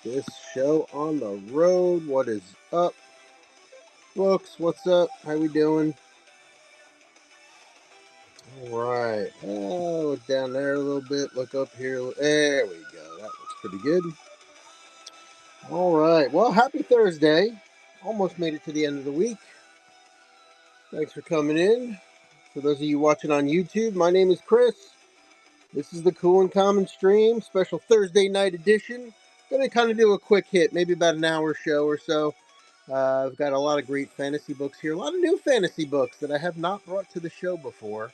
This show on the road. What is up, folks? What's up? How we doing? All right. Look down there a little bit. Look up here. There we go. That looks pretty good. All right. Well, happy Thursday. Almost made it to the end of the week. Thanks for coming in. For those of you watching on YouTube, my name is Chris. This is the Cool and Common Stream, special Thursday night edition. Gonna kind of do a quick hit, maybe about an hour show or so. I've got a lot of great fantasy books here, a lot of new fantasy books that I have not brought to the show before.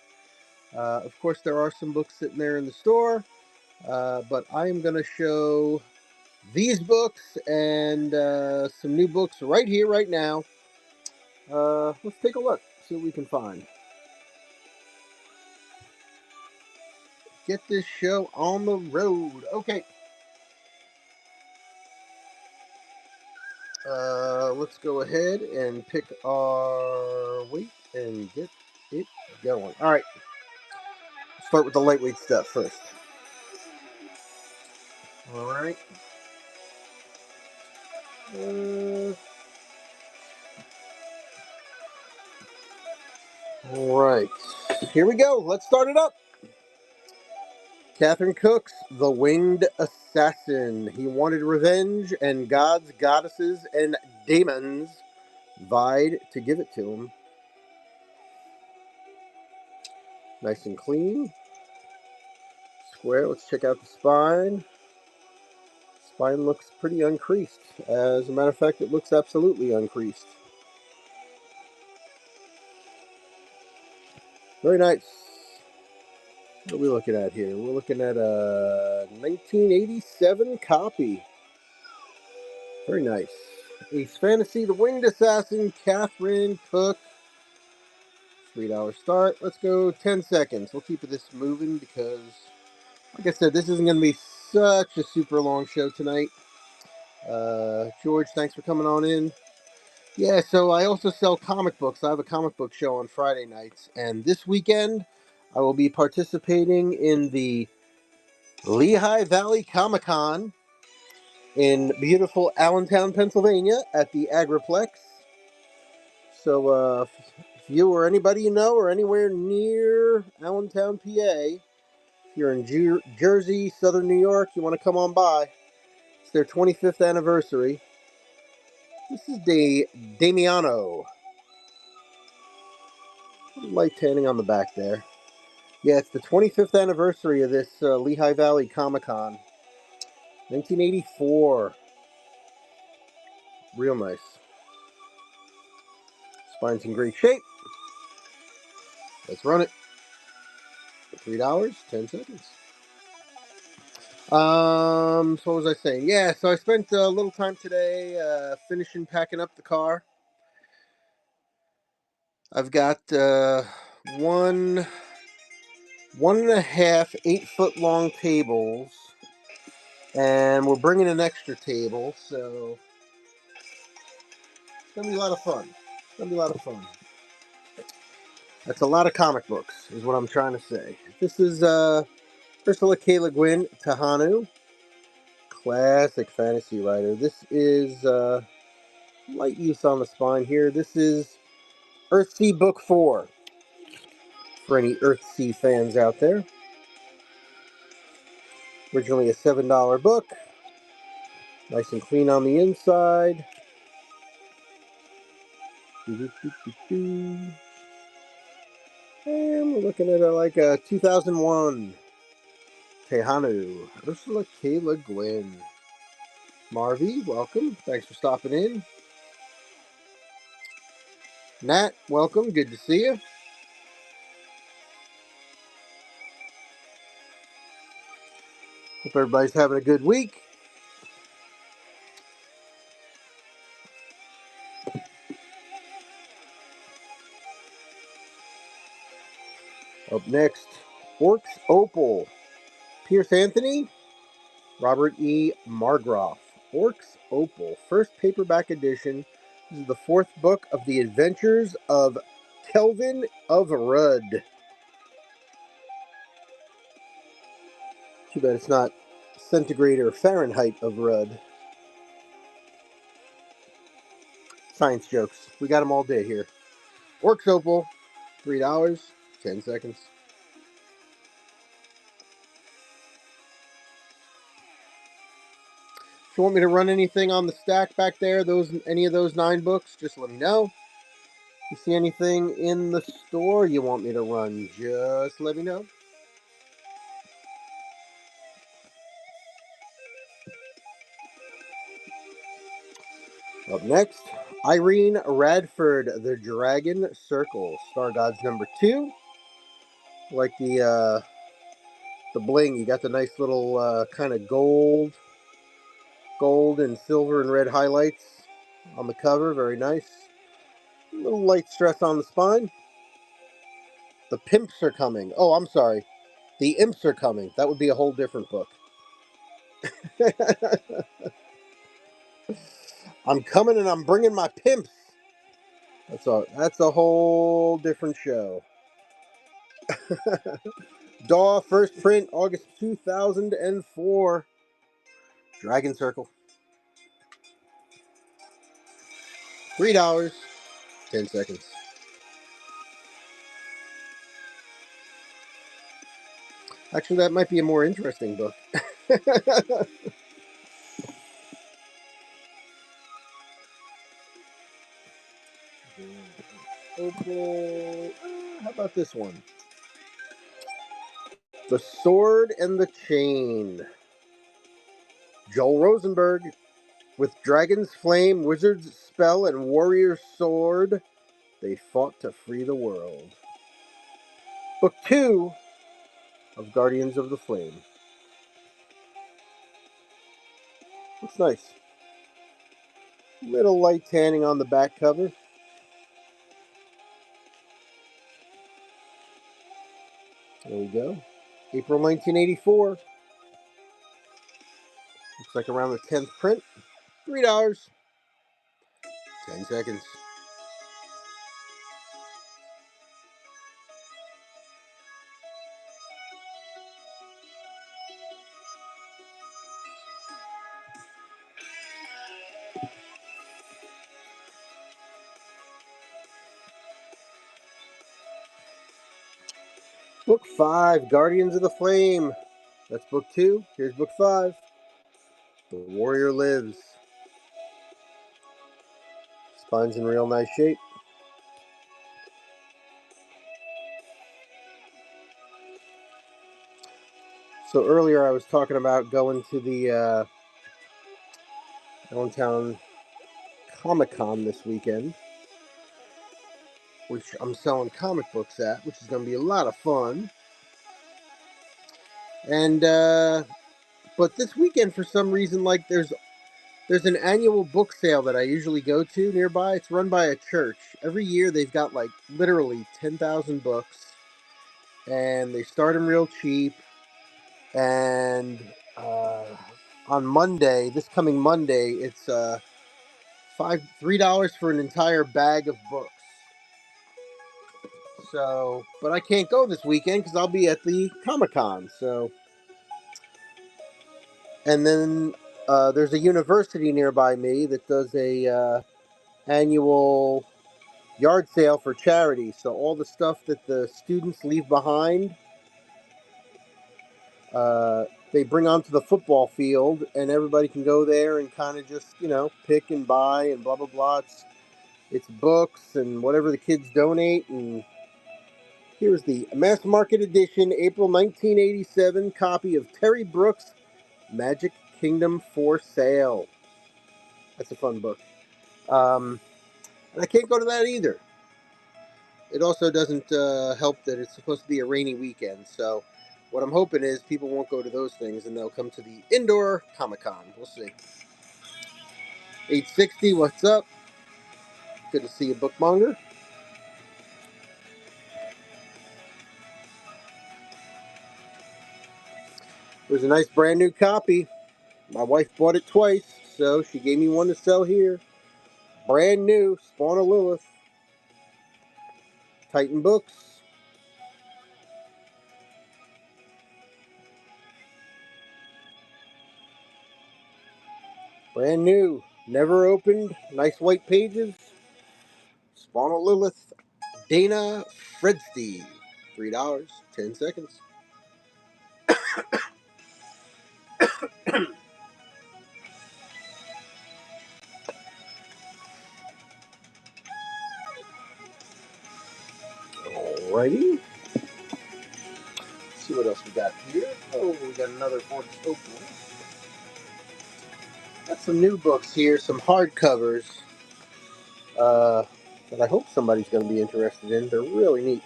Of course, there are some books sitting there in the store, but I am going to show these books and some new books right here, right now. Let's take a look, see what we can find. Get this show on the road. Okay. Let's go ahead and pick our weight and get it going. All right. Start with the lightweight stuff first. All right. Uh, all right. Here we go. Let's start it up. Catherine Cook's The Winged Assassin. He wanted revenge, and gods, goddesses, and demons vied to give it to him. Nice and clean. Square. Let's check out the spine. Spine looks pretty uncreased. As a matter of fact, it looks absolutely uncreased. Very nice. What are we looking at here? We're looking at a 1987 copy. Very nice. Ace Fantasy, The Winged Assassin, Catherine Cook. $3 start. Let's go 10 seconds. We'll keep this moving because, like I said, this isn't going to be such a super long show tonight. George, thanks for coming on in. Yeah, so I also sell comic books. I have a comic book show on Friday nights. And this weekend, I will be participating in the Lehigh Valley Comic Con in beautiful Allentown, Pennsylvania at the Agriplex. So if you or anybody you know or anywhere near Allentown, PA, if you're in Jersey, Southern New York, you want to come on by. It's their 25th anniversary. This is Damiano. Light tanning on the back there. Yeah, it's the 25th anniversary of this Lehigh Valley Comic Con. 1984. Real nice. Spine's in great shape. Let's run it. $3, 10 seconds. So what was I saying? Yeah, so I spent a little time today finishing packing up the car. I've got one and a half 8-foot long tables, and we're bringing an extra table, so it's gonna be a lot of fun. It's gonna be a lot of fun. That's a lot of comic books, is what I'm trying to say. This is Ursula K. Le Guin Tahanu, classic fantasy writer. This is light use on the spine here. This is Earthsea Book 4, for any Earthsea fans out there. Originally a $7 book. Nice and clean on the inside. And we're looking at like a 2001 Tehanu. Ursula K. Le Guin. Marvy, welcome. Thanks for stopping in. Nat, welcome. Good to see you. Hope everybody's having a good week. Up next, Orcs Opal. Pierce Anthony, Robert E. Margroff. Orcs Opal, first paperback edition. This is the fourth book of the adventures of Kelvin of Rudd. Too bad it's not centigrade or Fahrenheit of Rudd. Science jokes. We got them all day here. Orcs Opal, $3, 10 seconds. If you want me to run anything on the stack back there, any of those 9 books, just let me know. You see anything in the store you want me to run, just let me know. Up next, Irene Radford, The Dragon Circle, Star Gods #2. Like the bling, you got the nice little kind of gold and silver and red highlights on the cover. Very nice. A little light stress on the spine. The pimps are coming. Oh, I'm sorry. The imps are coming. That would be a whole different book. I'm coming and I'm bringing my pimps. That's a whole different show. Daw, first print, August 2004. Dragon Circle. $3, 10 seconds. Actually, that might be a more interesting book. Opal. How about this one? The Sword and the Chain. Joel Rosenberg. With Dragon's Flame, Wizard's Spell, and Warrior's Sword, they fought to free the world. Book 2 of Guardians of the Flame. Looks nice. Little light tanning on the back cover. There we go. April 1984. Looks like around the 10th print. $3. 10 seconds. Book 5, Guardians of the Flame. That's book 2. Here's book 5. The Warrior Lives. Spine's in real nice shape. So earlier I was talking about going to the Allentown Comic-Con this weekend, which I'm selling comic books at, which is going to be a lot of fun. And but this weekend, for some reason, like there's an annual book sale that I usually go to nearby. It's run by a church. Every year they've got like literally 10,000 books, and they start them real cheap. And on Monday, this coming Monday, it's $3 for an entire bag of books. So, but I can't go this weekend because I'll be at the Comic Con. So, and then there's a university nearby me that does a annual yard sale for charity. So all the stuff that the students leave behind, uh, they bring onto the football field, and everybody can go there and kind of just pick and buy and blah blah blah. It's books and whatever the kids donate. And here's the mass market edition, April 1987 copy of Terry Brooks' Magic Kingdom for sale. That's a fun book. And I can't go to that either. It also doesn't help that it's supposed to be a rainy weekend. So what I'm hoping is people won't go to those things and they'll come to the indoor Comic Con. We'll see. 860, what's up? Good to see you, bookmonger. There's a nice brand new copy. My wife bought it twice, so she gave me one to sell here. Brand new, Spawn of Lilith. Titan Books. Brand new. Never opened. Nice white pages. Spawn of Lilith. Dana Fredsty. $3. 10 seconds. Alrighty. Let's see what else we got here. Oh, we got another Orange Oakland. Got some new books here, some hardcovers that I hope somebody's going to be interested in. They're really neat.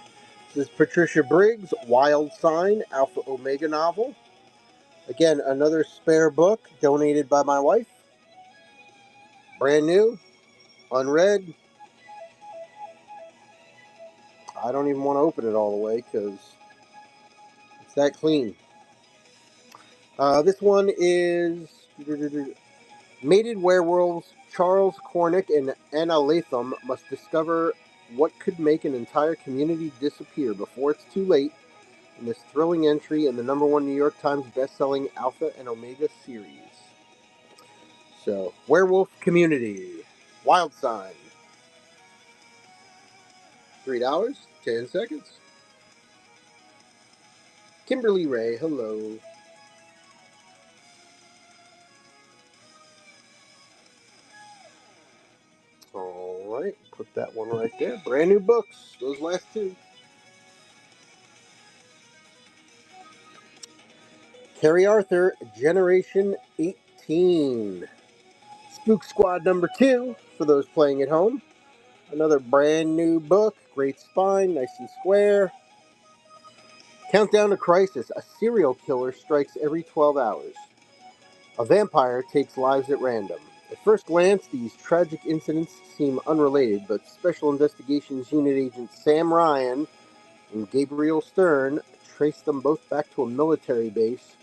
This is Patricia Briggs' Wild Sign, Alpha Omega novel. Again, another spare book donated by my wife. Brand new, unread. I don't even want to open it all the way because it's that clean. This one is Mated Werewolves. Charles Cornick and Anna Latham must discover what could make an entire community disappear before it's too late in this thrilling entry in the #1 New York Times best-selling Alpha and Omega series. So, Werewolf Community. Wild Sign. $3, 10 seconds. Kimberly Ray, hello. Alright, put that one right there. Brand new books, those last two. Carrie Arthur, Generation 18. Spook Squad #2, for those playing at home. Another brand new book, great spine, nice and square. Countdown to Crisis, a serial killer strikes every 12 hours. A vampire takes lives at random. At first glance, these tragic incidents seem unrelated, but Special Investigations Unit Agent Sam Ryan and Gabriel Stern trace them both back to a military base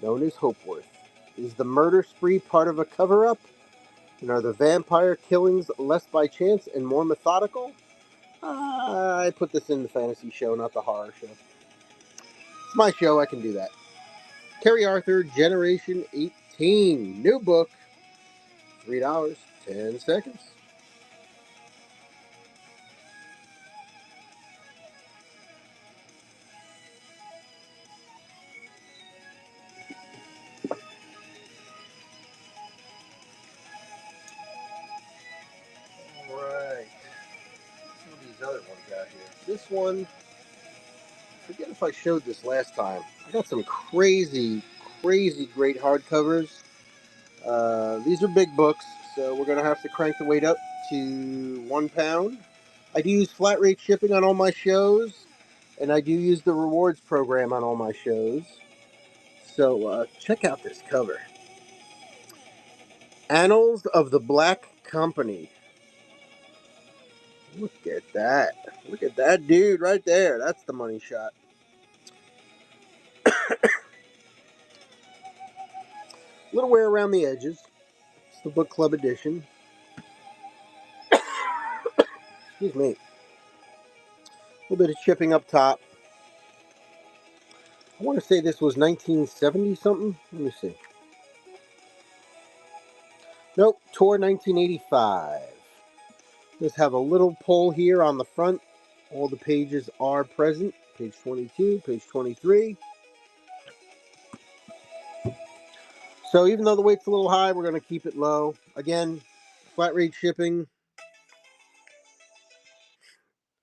known as Hopeworth. Is the murder spree part of a cover-up? And are the vampire killings less by chance and more methodical? I put this in the fantasy show, not the horror show. It's my show, I can do that. Carrie Arthur, Generation 18. New book. $3, 10 seconds. Alright. Some of these other ones out here. This one, I forget if I showed this last time. I got some crazy, crazy great hardcovers. These are big books, so we're going to have to crank the weight up to £1. I do use flat rate shipping on all my shows, and I do use the rewards program on all my shows. So check out this cover. Annals of the Black Company. Look at that. Look at that dude right there. That's the money shot. Little wear around the edges. It's the book club edition. Excuse me. A little bit of chipping up top. I want to say this was 1970 something. Let me see. Nope, tour 1985. Just have a little pull here on the front. All the pages are present. Page 22, page 23. So even though the weight's a little high, we're going to keep it low. Again, flat rate shipping.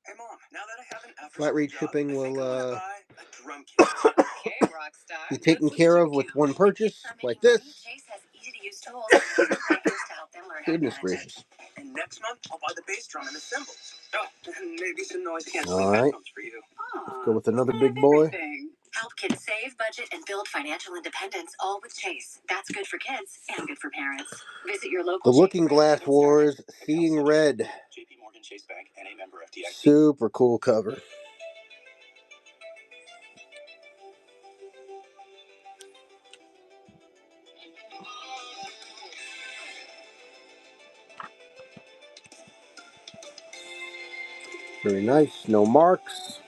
Hey Mom, now that I have an Flat rate job, shipping I think will I'm gonna buy a drum kit. Okay, Rockstar. be taken care of with one purchase, like this. Chase has easy-to-use tools and seasoned makers to help them learn how to Goodness manage gracious. And next month, I'll buy the bass drum and the cymbals. Oh, and maybe some noise canceling All right. headphones for you. Let's go with another big boy. Help kids save, budget, and build financial independence, all with Chase. That's good for kids and good for parents. Visit your local The Looking Glass Wars, Seeing Red. JP Morgan Chase Bank and a member FDIC. Super cool cover. Very nice. No marks.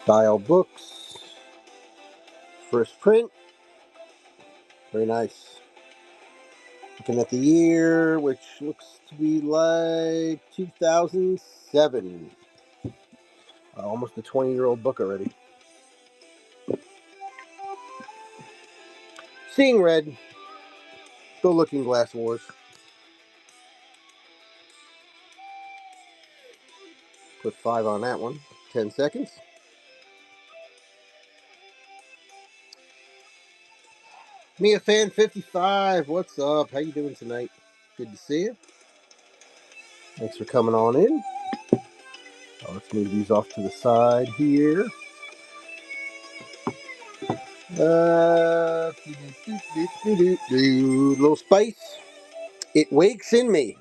Dial books. First print. Very nice. Looking at the year, which looks to be like 2007. Almost a 20-year-old book already. Seeing Red. Go Looking Glass Wars. Put 5 on that one. 10 seconds. Mia Fan 55. What's up? How you doing tonight? Good to see you. Thanks for coming on in. Let's move these off to the side here. Little spice. It wakes in me.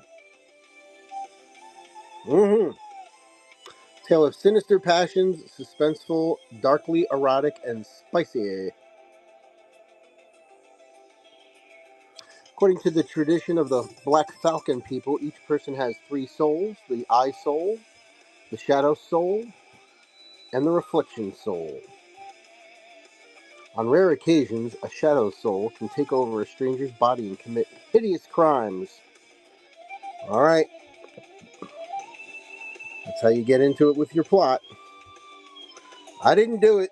Tale of sinister passions, suspenseful, darkly erotic, and spicy. According to the tradition of the Black Falcon people, each person has 3 souls: the Eye Soul, the Shadow Soul, and the Reflection Soul. On rare occasions, a Shadow Soul can take over a stranger's body and commit hideous crimes. Alright, that's how you get into it with your plot. I didn't do it.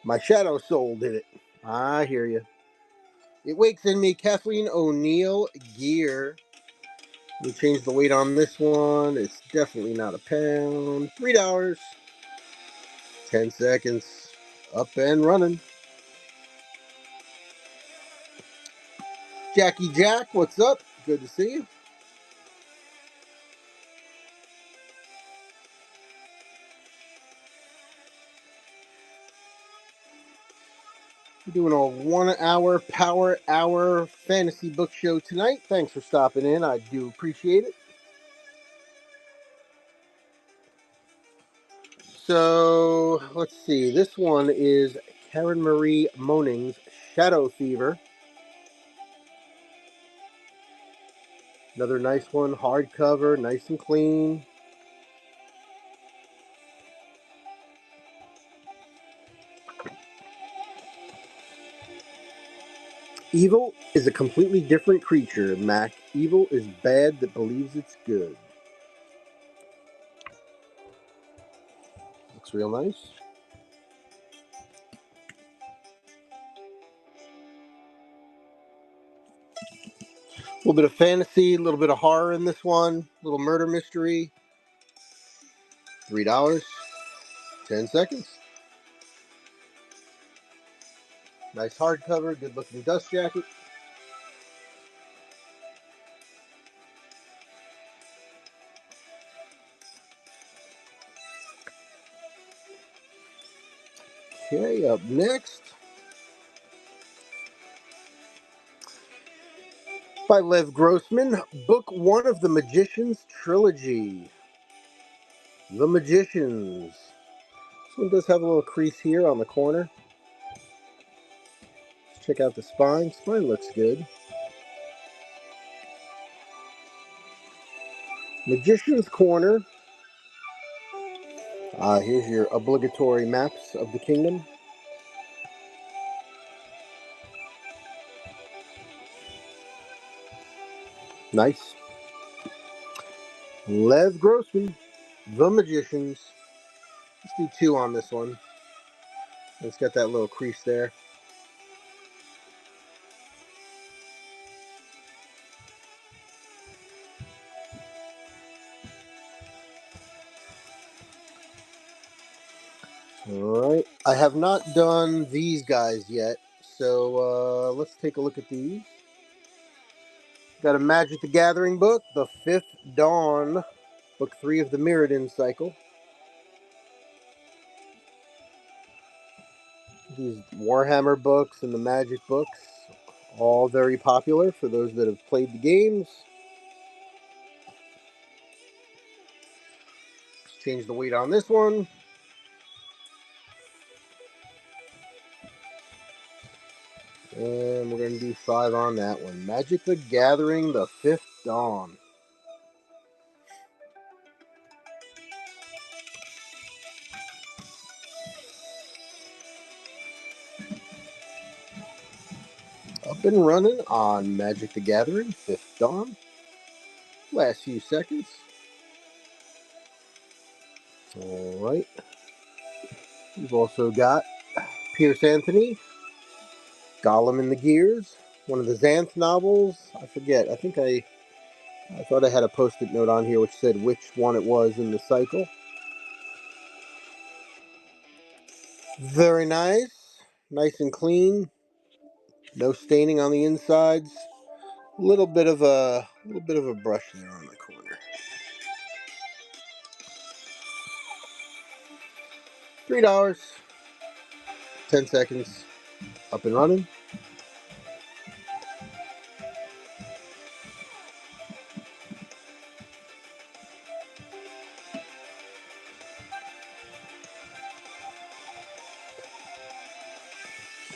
My Shadow Soul did it. I hear you. It wakes in me, Kathleen O'Neill Gear. We changed the weight on this one. It's definitely not a pound. $3. 10 seconds. Up and running. Jackie Jack, what's up? Good to see you. We're doing a 1 hour power hour fantasy book show tonight. Thanks for stopping in. I do appreciate it. So, let's see. This one is Karen Marie Moning's Shadow Fever. Another nice one, hardcover, nice and clean. Evil is a completely different creature, Mac. Evil is bad that believes it's good. Looks real nice. A little bit of fantasy, a little bit of horror in this one, a little murder mystery. $3. 10 seconds. Nice hardcover, good looking dust jacket. Okay, up next, by Lev Grossman, Book 1 of the Magicians Trilogy. The Magicians. This one does have a little crease here on the corner. Let's check out the spine. Spine looks good. Magician's Corner. Here's your obligatory maps of the kingdom. Nice. Lev Grossman, The Magicians. Let's do 2 on this one. It's got that little crease there. Alright. I have not done these guys yet, so let's take a look at these. Got a Magic the Gathering book, The Fifth Dawn, book 3 of the Mirrodin cycle. These Warhammer books and the Magic books, all very popular for those that have played the games. Let's change the weight on this one. And we're going to do 5 on that one. Magic the Gathering, The Fifth Dawn. Up and running on Magic the Gathering 5th Dawn. Last few seconds. Alright. We've also got Pierce Anthony, Gollum in the Gears, one of the Xanth novels. I forget. I think I thought I had a post-it note on here which said which one it was in the cycle. Very nice. Nice and clean. No staining on the insides. A little bit of a brush there on the corner. $3. 10 seconds. Up and running.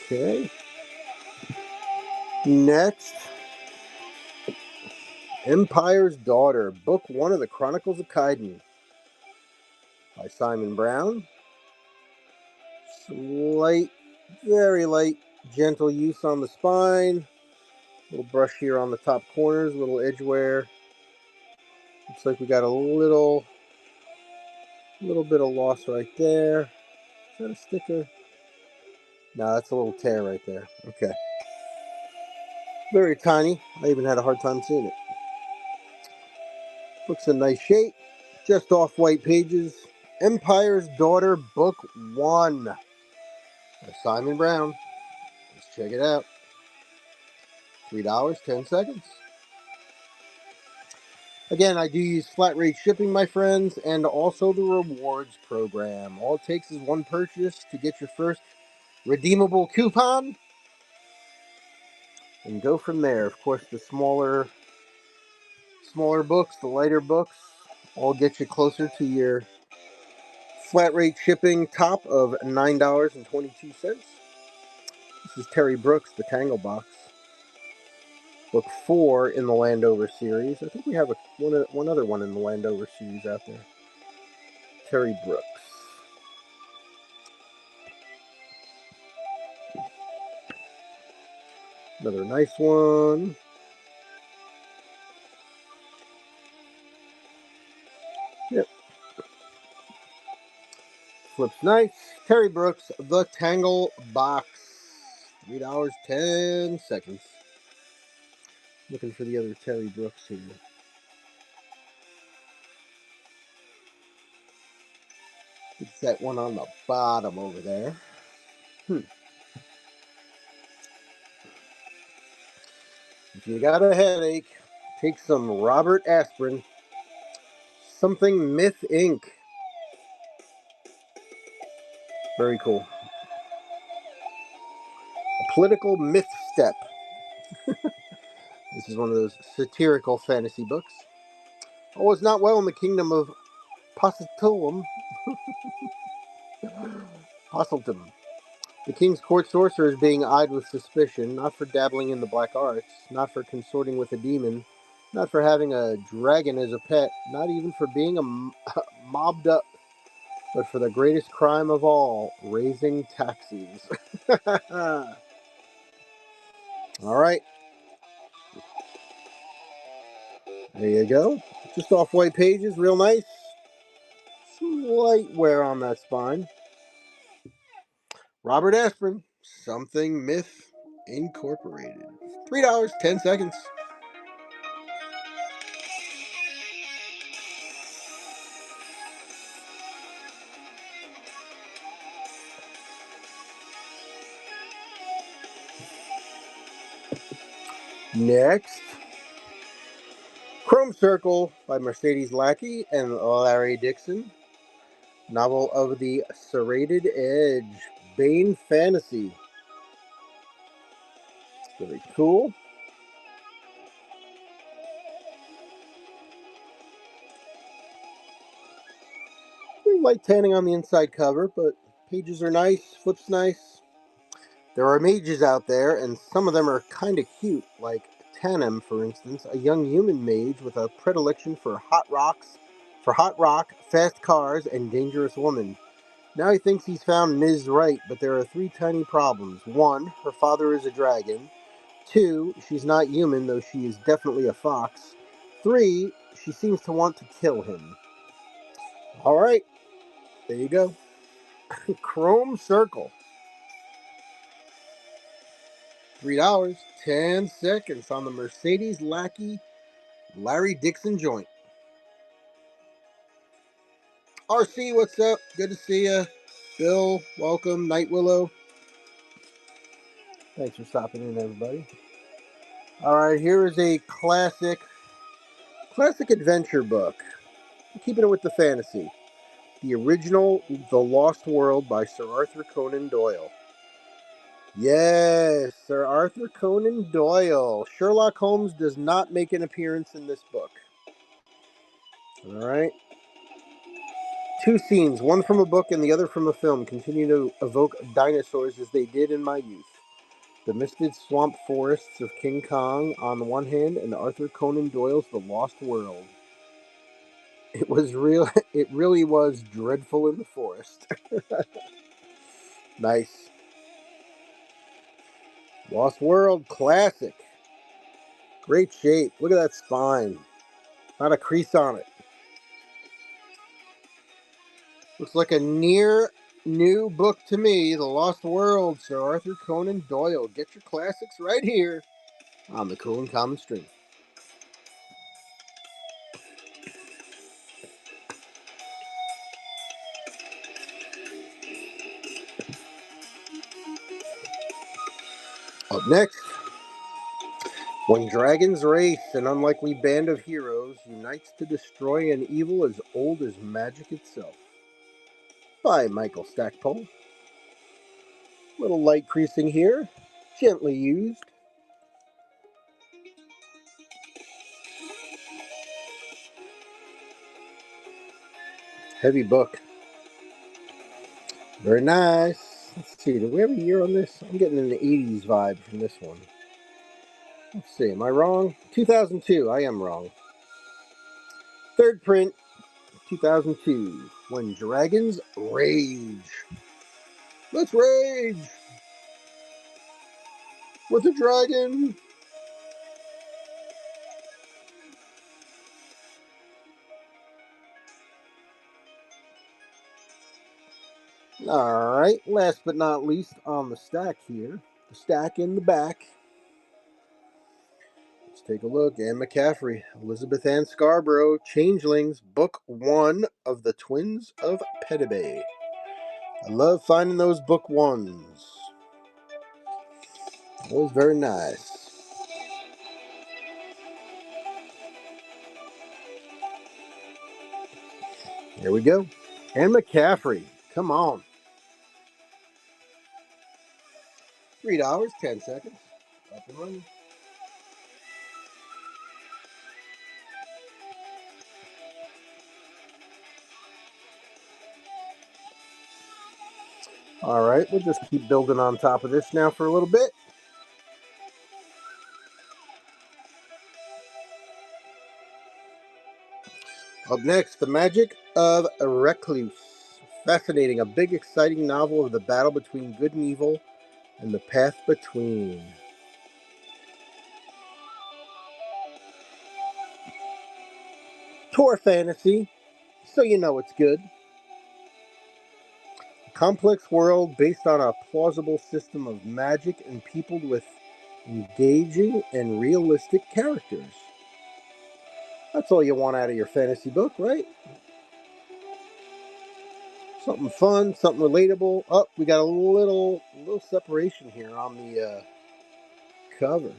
Okay. Next, Empire's Daughter, Book 1 of the Chronicles of Kaiden by Simon Brown. Some light, very light, gentle use on the spine. Little brush here on the top corners, little edge wear. Looks like we got a little bit of loss right there. Is that a sticker? No, that's a little tear right there. Okay. Very tiny. I even had a hard time seeing it. Book's in nice shape. Just off white pages. Empire's Daughter, Book 1 by Simon Brown. Let's check it out. $3, 10 seconds. Again, I do use flat rate shipping, my friends, and also the rewards program. All it takes is one purchase to get your first redeemable coupon and go from there. Of course, the smaller books, the lighter books, all get you closer to your flat rate shipping top of $9.22. This is Terry Brooks, The Tangle Box. Book 4 in the Landover series. I think we have one other one in the Landover series out there. Terry Brooks. Another nice one. Yep. Flips nice. Terry Brooks, The Tangle Box. $3, 10 seconds. Looking for the other Terry Brooks here. It's that one on the bottom over there. If you got a headache, take some Robert Aspirin. Something Myth Inc. Very cool. A political myth step. This is one of those satirical fantasy books. All is not well in the kingdom of Positulum. Posseltum. The king's court sorcerer is being eyed with suspicion, not for dabbling in the black arts, not for consorting with a demon, not for having a dragon as a pet, not even for being mobbed up, but for the greatest crime of all, raising taxes. All right. There you go. Just off white pages, real nice. Slight wear on that spine. Robert Aspirin, Something Myth Incorporated. $3, 10 seconds. Next, Chrome Circle by Mercedes Lackey and Larry Dixon. Novel of the Serrated Edge. Bane Fantasy. Very cool. Pretty light tanning on the inside cover, but pages are nice, flips nice. There are mages out there, and some of them are kind of cute, like Tanem, for instance, a young human mage with a predilection for hot rock, fast cars, and dangerous women. Now he thinks he's found Ms. Right, but there are three tiny problems. One, her father is a dragon. 2, she's not human, though she is definitely a fox. 3, she seems to want to kill him. All right, there you go. Chrome Circle. $3, 10 seconds on the Mercedes Lackey Larry Dixon joint. RC, what's up? Good to see you. Bill, welcome. Night Willow. Thanks for stopping in, everybody. All right, here is a classic adventure book. I'm keeping it with the fantasy. The original The Lost World by Sir Arthur Conan Doyle. Yes, Sir Arthur Conan Doyle. Sherlock Holmes does not make an appearance in this book. All right. 2 scenes, one from a book and the other from a film, continue to evoke dinosaurs as they did in my youth. The misted swamp forests of King Kong on the one hand, and Arthur Conan Doyle's The Lost World. It was real. It really was dreadful in the forest. Nice. Lost World classic. Great shape. Look at that spine. Not a crease on it. Looks like a near new book to me. The Lost World, Sir Arthur Conan Doyle. Get your classics right here on the Cool and Common Stream. Up next, when dragons race, an unlikely band of heroes unites to destroy an evil as old as magic itself. By Michael Stackpole. Little light creasing here, gently used. Heavy book. Very nice. Let's see, do we have a year on this? I'm getting an 80s vibe from this one. Let's see, am I wrong? 2002, I am wrong. Third print, 2002. When Dragons Rage. Let's rage! With a dragon! Alright, last but not least on the stack here. The stack in the back. Let's take a look. Anne McCaffrey, Elizabeth Ann Scarborough, Changelings, Book 1 of the Twins of Pettibay. I love finding those book ones. Always very nice. Here we go. Anne McCaffrey, come on. $3, 10 seconds. Up and running. All right, we'll just keep building on top of this now for a little bit. Up next, The Magic of a Recluse. Fascinating, a big, exciting novel of the battle between good and evil and the path between. Tor fantasy, so you know it's good. A complex world based on a plausible system of magic and peopled with engaging and realistic characters. That's all you want out of your fantasy book, right? Something fun, something relatable. Oh, we got a little separation here on the cover.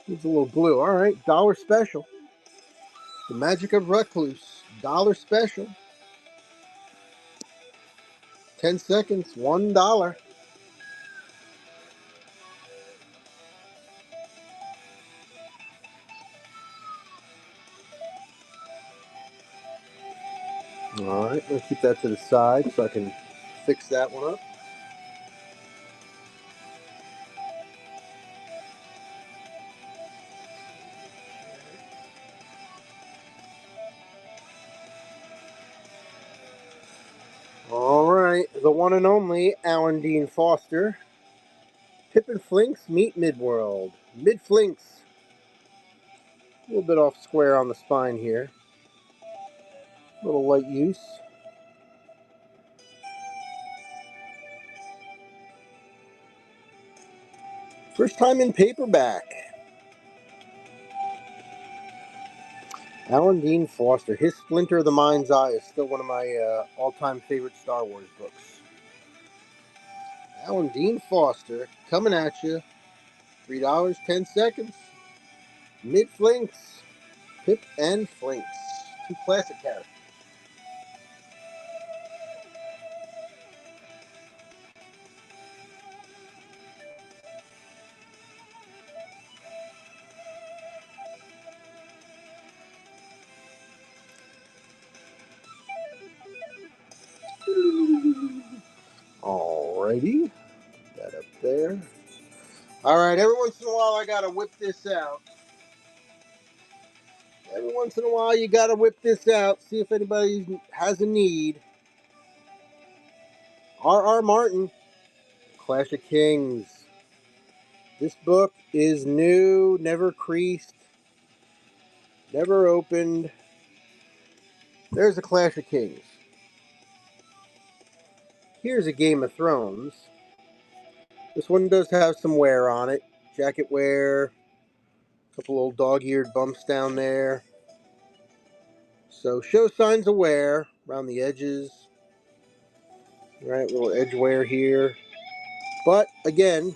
Needs a little glue. All right, dollar special. The Magic of Recluse, dollar special. 10 seconds, $1. All right, I'm gonna keep that to the side so I can fix that one up. All right, the one and only Alan Dean Foster. Pip and Flinks meet Midworld. Mid-Flinks. A little bit off square on the spine here. A little light use. First time in paperback. Alan Dean Foster. His Splinter of the Mind's Eye is still one of my all-time favorite Star Wars books. Alan Dean Foster coming at you. $3.10. Mid-Flinks. Pip and Flinks. Two classic characters. Alrighty. That up there. Alright, every once in a while I gotta whip this out. Every once in a while you gotta whip this out. See if anybody has a need. R.R. Martin. Clash of Kings. This book is new, never creased, never opened. There's a Clash of Kings. Here's a Game of Thrones. This one does have some wear on it. Jacket wear, a couple old dog-eared bumps down there. So show signs of wear around the edges. Right, little edge wear here. But again,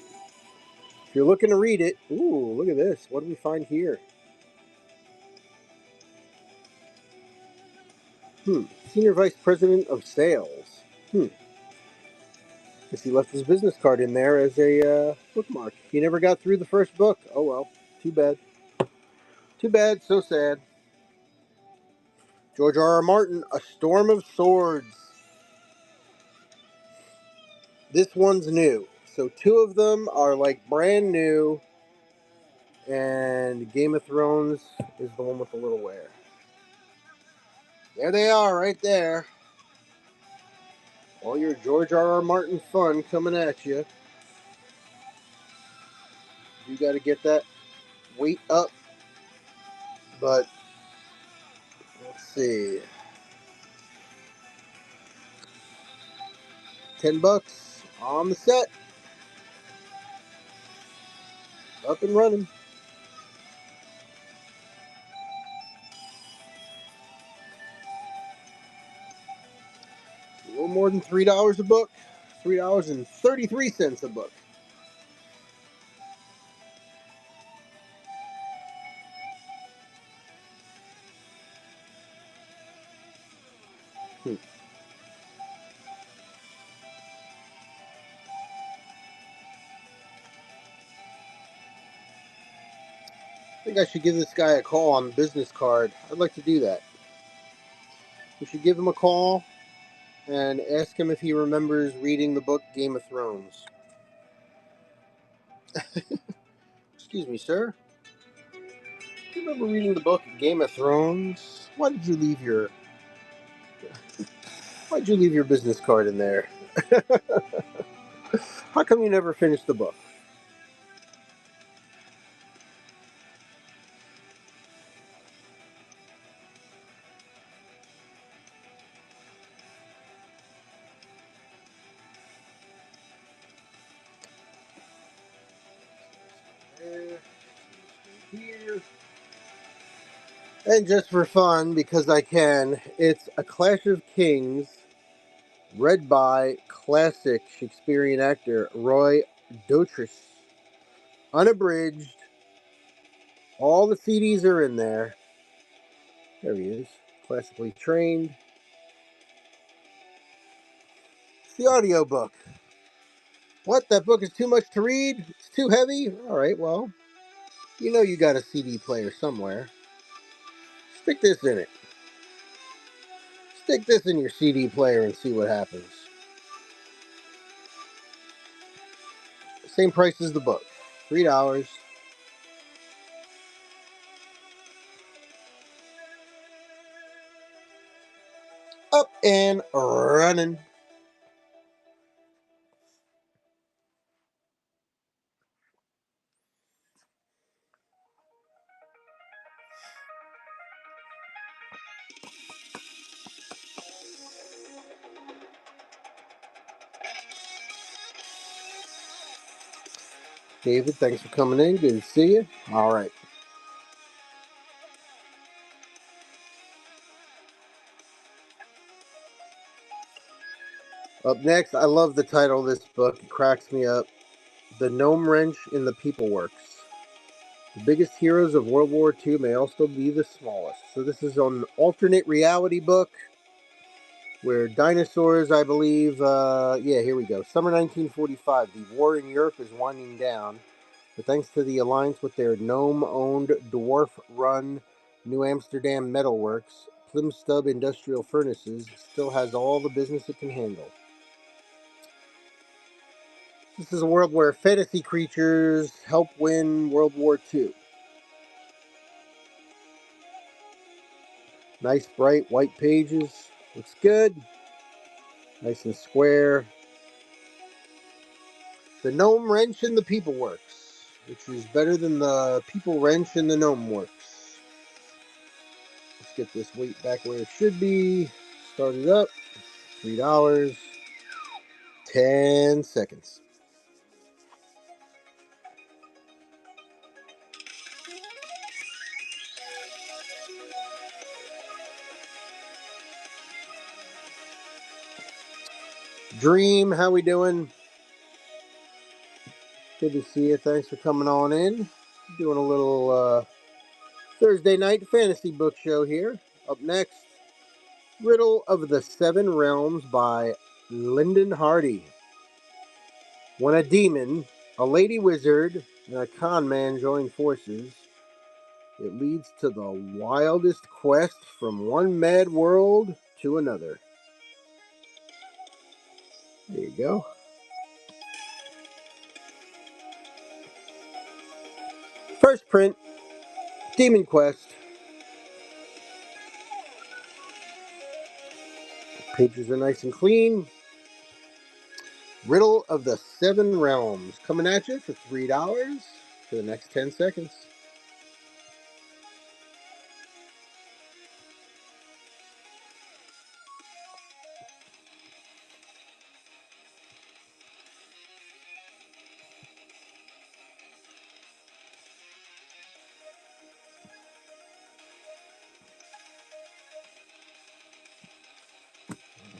if you're looking to read it, ooh, look at this. What do we find here? Senior Vice President of Sales. Guess he left his business card in there as a bookmark. He never got through the first book. Oh well, too bad. Too bad, so sad. George R. R. Martin, A Storm of Swords. This one's new. So two of them are like brand new, and Game of Thrones is the one with the little wear. There they are, right there. All your George R. R. Martin fun coming at you. You got to get that weight up. But let's see, $10 on the set, up and running. A little more than $3 a book. $3.33 a book. I think I should give this guy a call on the business card. I'd like to do that. We should give him a call and ask him if he remembers reading the book Game of Thrones. Excuse me, sir. Do you remember reading the book Game of Thrones? Why'd you leave your business card in there? How come you never finished the book? There, here. And just for fun, because I can, it's A Clash of Kings, read by classic Shakespearean actor Roy Dotrice. Unabridged. All the CDs are in there. There he is. Classically trained. It's the audiobook. What? That book is too much to read? It's too heavy? Alright, well, you know you got a CD player somewhere. Stick this in it. Stick this in your CD player and see what happens. Same price as the book. $3. Up and running. David, thanks for coming in. Good to see you. All right. Up next, I love the title of this book. It cracks me up. The Gnome Wrench in the People Works. The biggest heroes of World War II may also be the smallest. So this is an alternate reality book where dinosaurs, I believe, here we go. Summer 1945. The war in Europe is winding down, but thanks to the alliance with their gnome-owned, dwarf-run New Amsterdam Metalworks, Plimstub Industrial Furnaces still has all the business it can handle. This is a world where fantasy creatures help win World War II. Nice bright white pages. Looks good. Nice and square. The Gnome Wrench and the People Works, which is better than the People Wrench and the Gnome Works. Let's get this weight back where it should be. Start it up. $3. 10 seconds. Dream, how we doing? Good to see you. Thanks for coming on in. Doing a little Thursday night fantasy book show here. Up next, Riddle of the Seven Realms by Lyndon Hardy. When a demon, a lady wizard, and a con man join forces, it leads to the wildest quest from one mad world to another. There you go. First print, Demon Quest. Pages are nice and clean. Riddle of the Seven Realms coming at you for $3 for the next 10 seconds.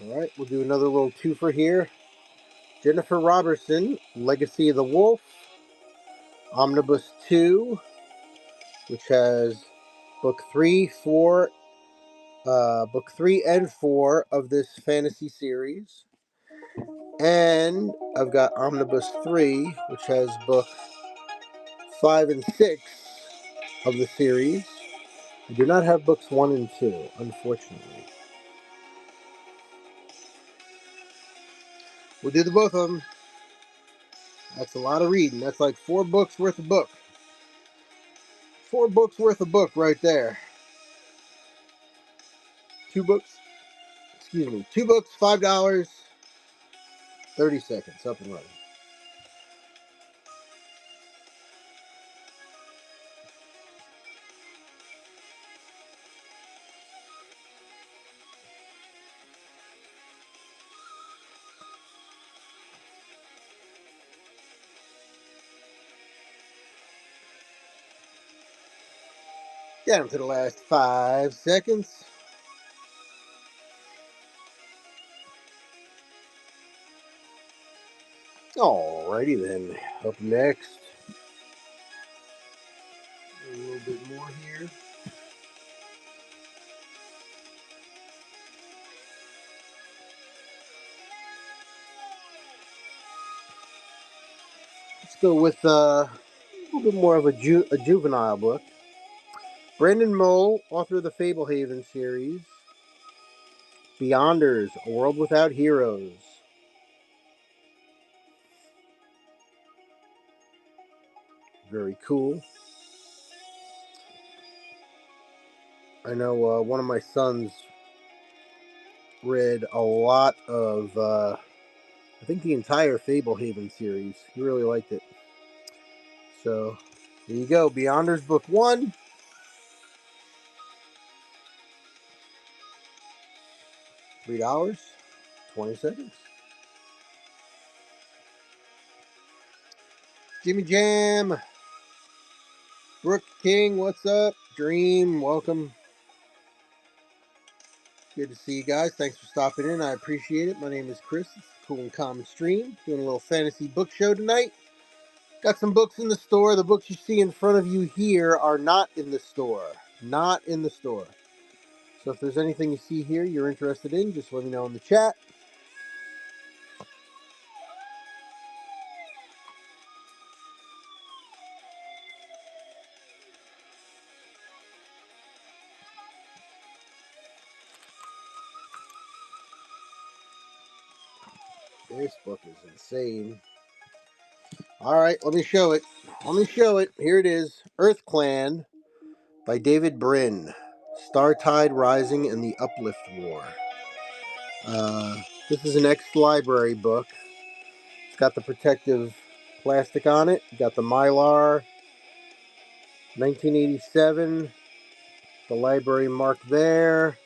All right, we'll do another little twofer here. Jennifer Robertson, Legacy of the Wolf, Omnibus 2, which has book 3, 4, book 3 and 4 of this fantasy series. And I've got Omnibus 3, which has book 5 and 6 of the series. I do not have books 1 and 2, unfortunately. We'll do the both of them. That's a lot of reading. That's like 4 books worth of book. 4 books worth of book right there. 2 books. Excuse me. 2 books, $5. 30 seconds. Up and running. Down to the last 5 seconds. Alrighty then. Up next. A little bit more here. Let's go with a little bit more of a juvenile book. Brandon Mull, author of the Fablehaven series. Beyonders, A World Without Heroes. Very cool. I know one of my sons read a lot of, I think the entire Fablehaven series. He really liked it. So, there you go. Beyonders Book 1. $3. 20 seconds. Jimmy Jam. Brooke King, what's up? Dream, welcome. Good to see you guys. Thanks for stopping in. I appreciate it. My name is Chris. It's Cool and Common Stream. Doing a little fantasy book show tonight. Got some books in the store. The books you see in front of you here are not in the store. Not in the store. So if there's anything you see here you're interested in, just let me know in the chat. This book is insane. All right, let me show it. Let me show it. Here it is. Earth Clan by David Brin. Startide Rising and the Uplift War. This is an ex-library book. It's got the protective plastic on it. Got the Mylar 1987. The library mark there.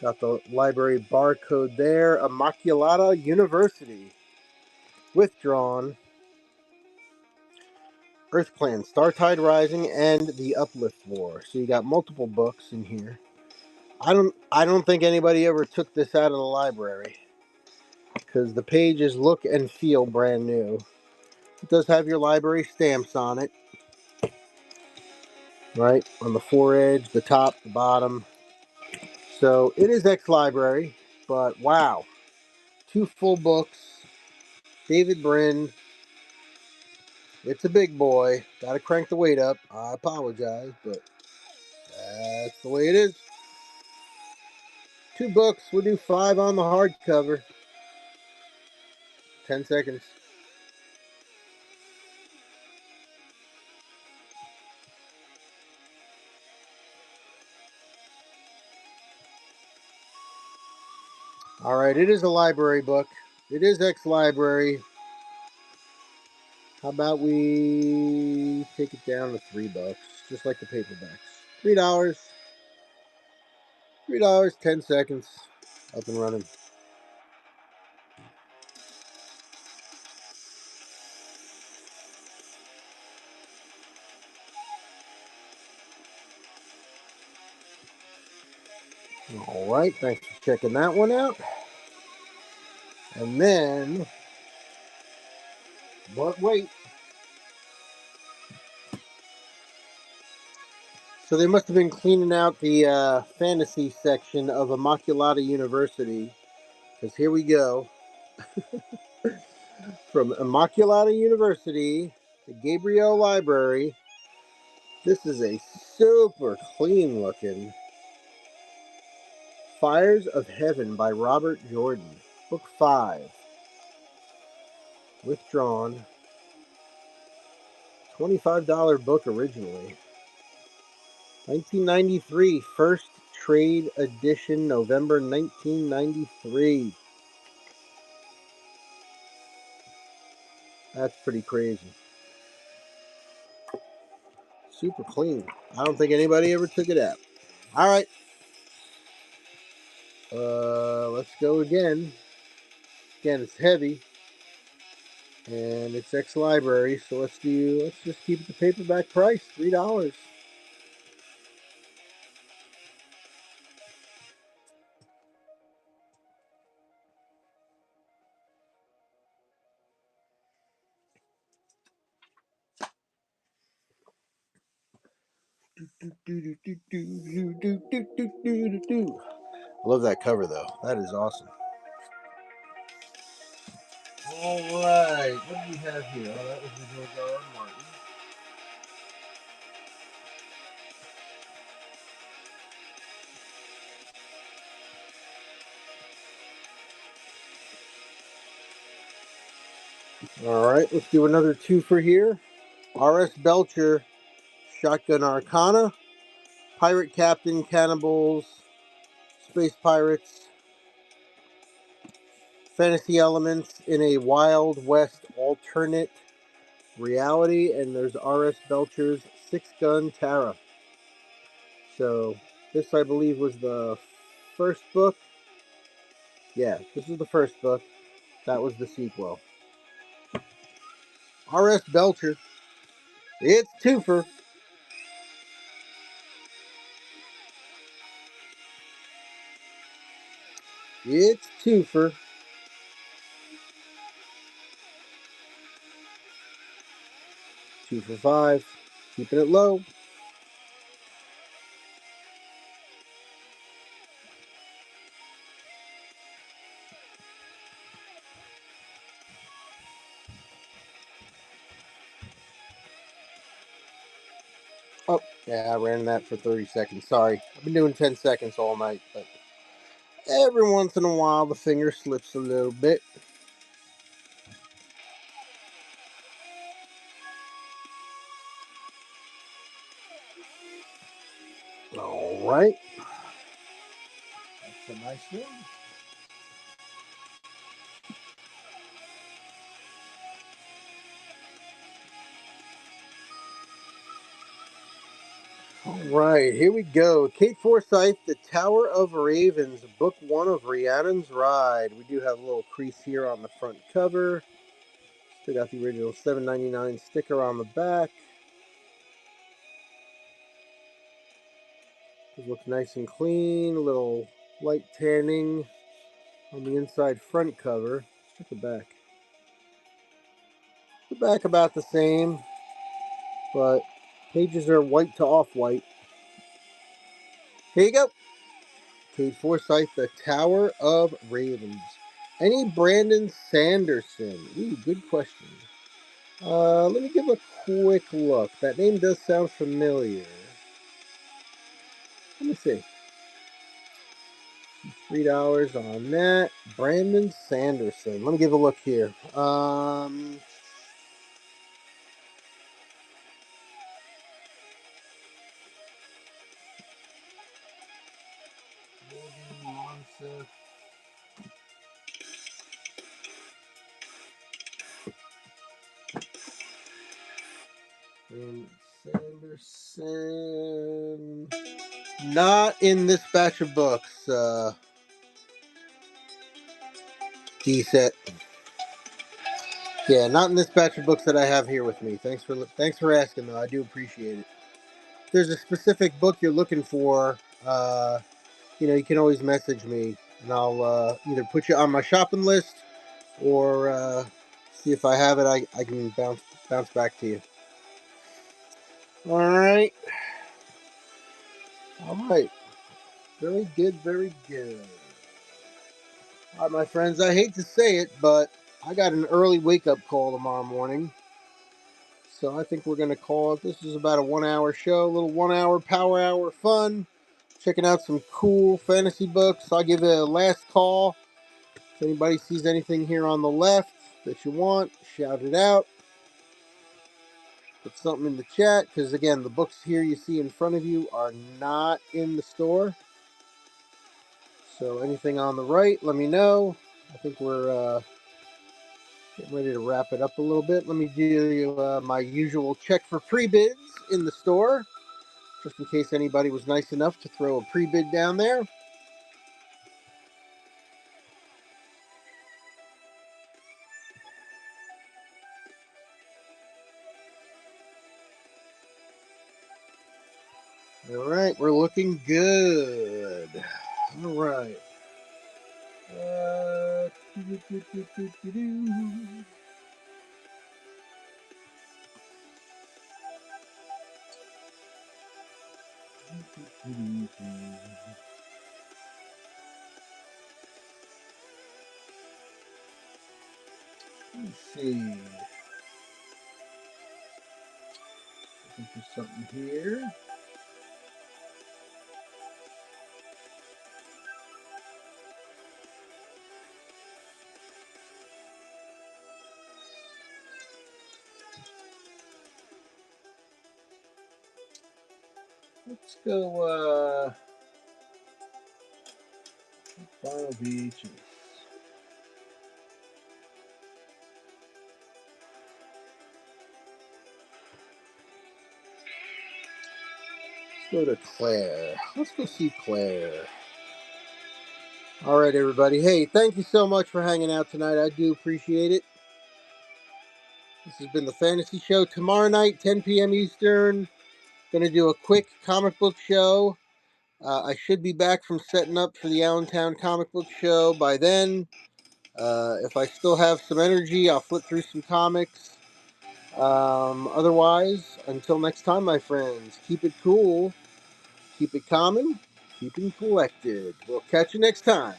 Got the library barcode there. Immaculata University. Withdrawn. Earth Clan, Startide Rising, and the Uplift War. So you got multiple books in here. I don't think anybody ever took this out of the library because the pages look and feel brand new. It does have your library stamps on it, right? On the foredge, the top, the bottom. So it is ex-library, but wow. 2 full books. David Brin. It's a big boy. Gotta crank the weight up. I apologize, but that's the way it is. 2 books. We'll do 5 on the hardcover. 10 seconds. All right, it is a library book. It is ex-library. How about we take it down to $3, just like the paperbacks. $3. $3, 10 seconds. Up and running. All right, thanks for checking that one out. And then, but wait. So they must have been cleaning out the fantasy section of Immaculata University, because here we go. From Immaculata University to Gabriel Library. This is a super clean looking Fires of Heaven by Robert Jordan. Book 5. Withdrawn. $25 book originally. 1993. First trade edition, November 1993. That's pretty crazy. Super clean. I don't think anybody ever took it out. All right. Let's go again. Again, it's heavy. And it's ex-library, so let's just keep it the paperback price, $3. I love that cover though. That is awesome. All right, what do we have here? Oh, that was the George R. R. Martin. All right, let's do another 2 for here. R.S. Belcher, Shotgun Arcana, Pirate Captain, Cannibals, Space Pirates, Fantasy Elements in a Wild West alternate reality, and there's R.S. Belcher's Six Gun Tara. So this, I believe, was the first book. Yeah, this is the first book. That was the sequel. R.S. Belcher. It's twofer. It's twofer. 2 for 5. Keeping it low. Oh, yeah, I ran that for 30 seconds. Sorry. I've been doing 10 seconds all night, but every once in a while the finger slips a little bit. All right. That's a nice one. All right, here we go. Kate Forsyth, The Tower of Ravens, Book 1 of Rhiannon's Ride. We do have a little crease here on the front cover. Still got the original $7.99 sticker on the back. It looks nice and clean. A little light tanning on the inside front cover. At the back. The back about the same, but pages are white to off-white. Here you go. Kate Forsyth, The Tower of Ravens. Any Brandon Sanderson? Ooh, good question. Let me give a quick look. That name does sound familiar. Let me see. $3 on that. Brandon Sanderson. Let me give a look here. Sanderson. Not in this batch of books, D-Set. Yeah, not in this batch of books that I have here with me. Thanks for asking, though. I do appreciate it. If there's a specific book you're looking for, you can always message me, and I'll either put you on my shopping list or see if I have it. I can bounce back to you. All right. All right. Very good. Very good. All right, my friends. I hate to say it, but I got an early wake-up call tomorrow morning. So I think we're going to call it. This is about a 1-hour show, a little 1-hour power hour fun. Checking out some cool fantasy books. I'll give it a last call. If anybody sees anything here on the left that you want, shout it out. Put something in the chat, because again, the books here you see in front of you are not in the store. So anything on the right, let me know. I think we're getting ready to wrap it up a little bit. Let me do you my usual check for pre-bids in the store, just in case anybody was nice enough to throw a pre-bid down there. All right, we're looking good. All right. Let's see. Looking for something here. Let's go, Final Beach. Let's go to Claire. Let's go see Claire. All right, everybody. Hey, thank you so much for hanging out tonight. I do appreciate it. This has been the Fantasy Show. Tomorrow night, 10 p.m. Eastern. Going to do a quick comic book show. I should be back from setting up for the Allentown Comic Book Show by then. If I still have some energy, I'll flip through some comics. Otherwise, until next time, my friends, keep it cool, keep it common, keep it collected. We'll catch you next time.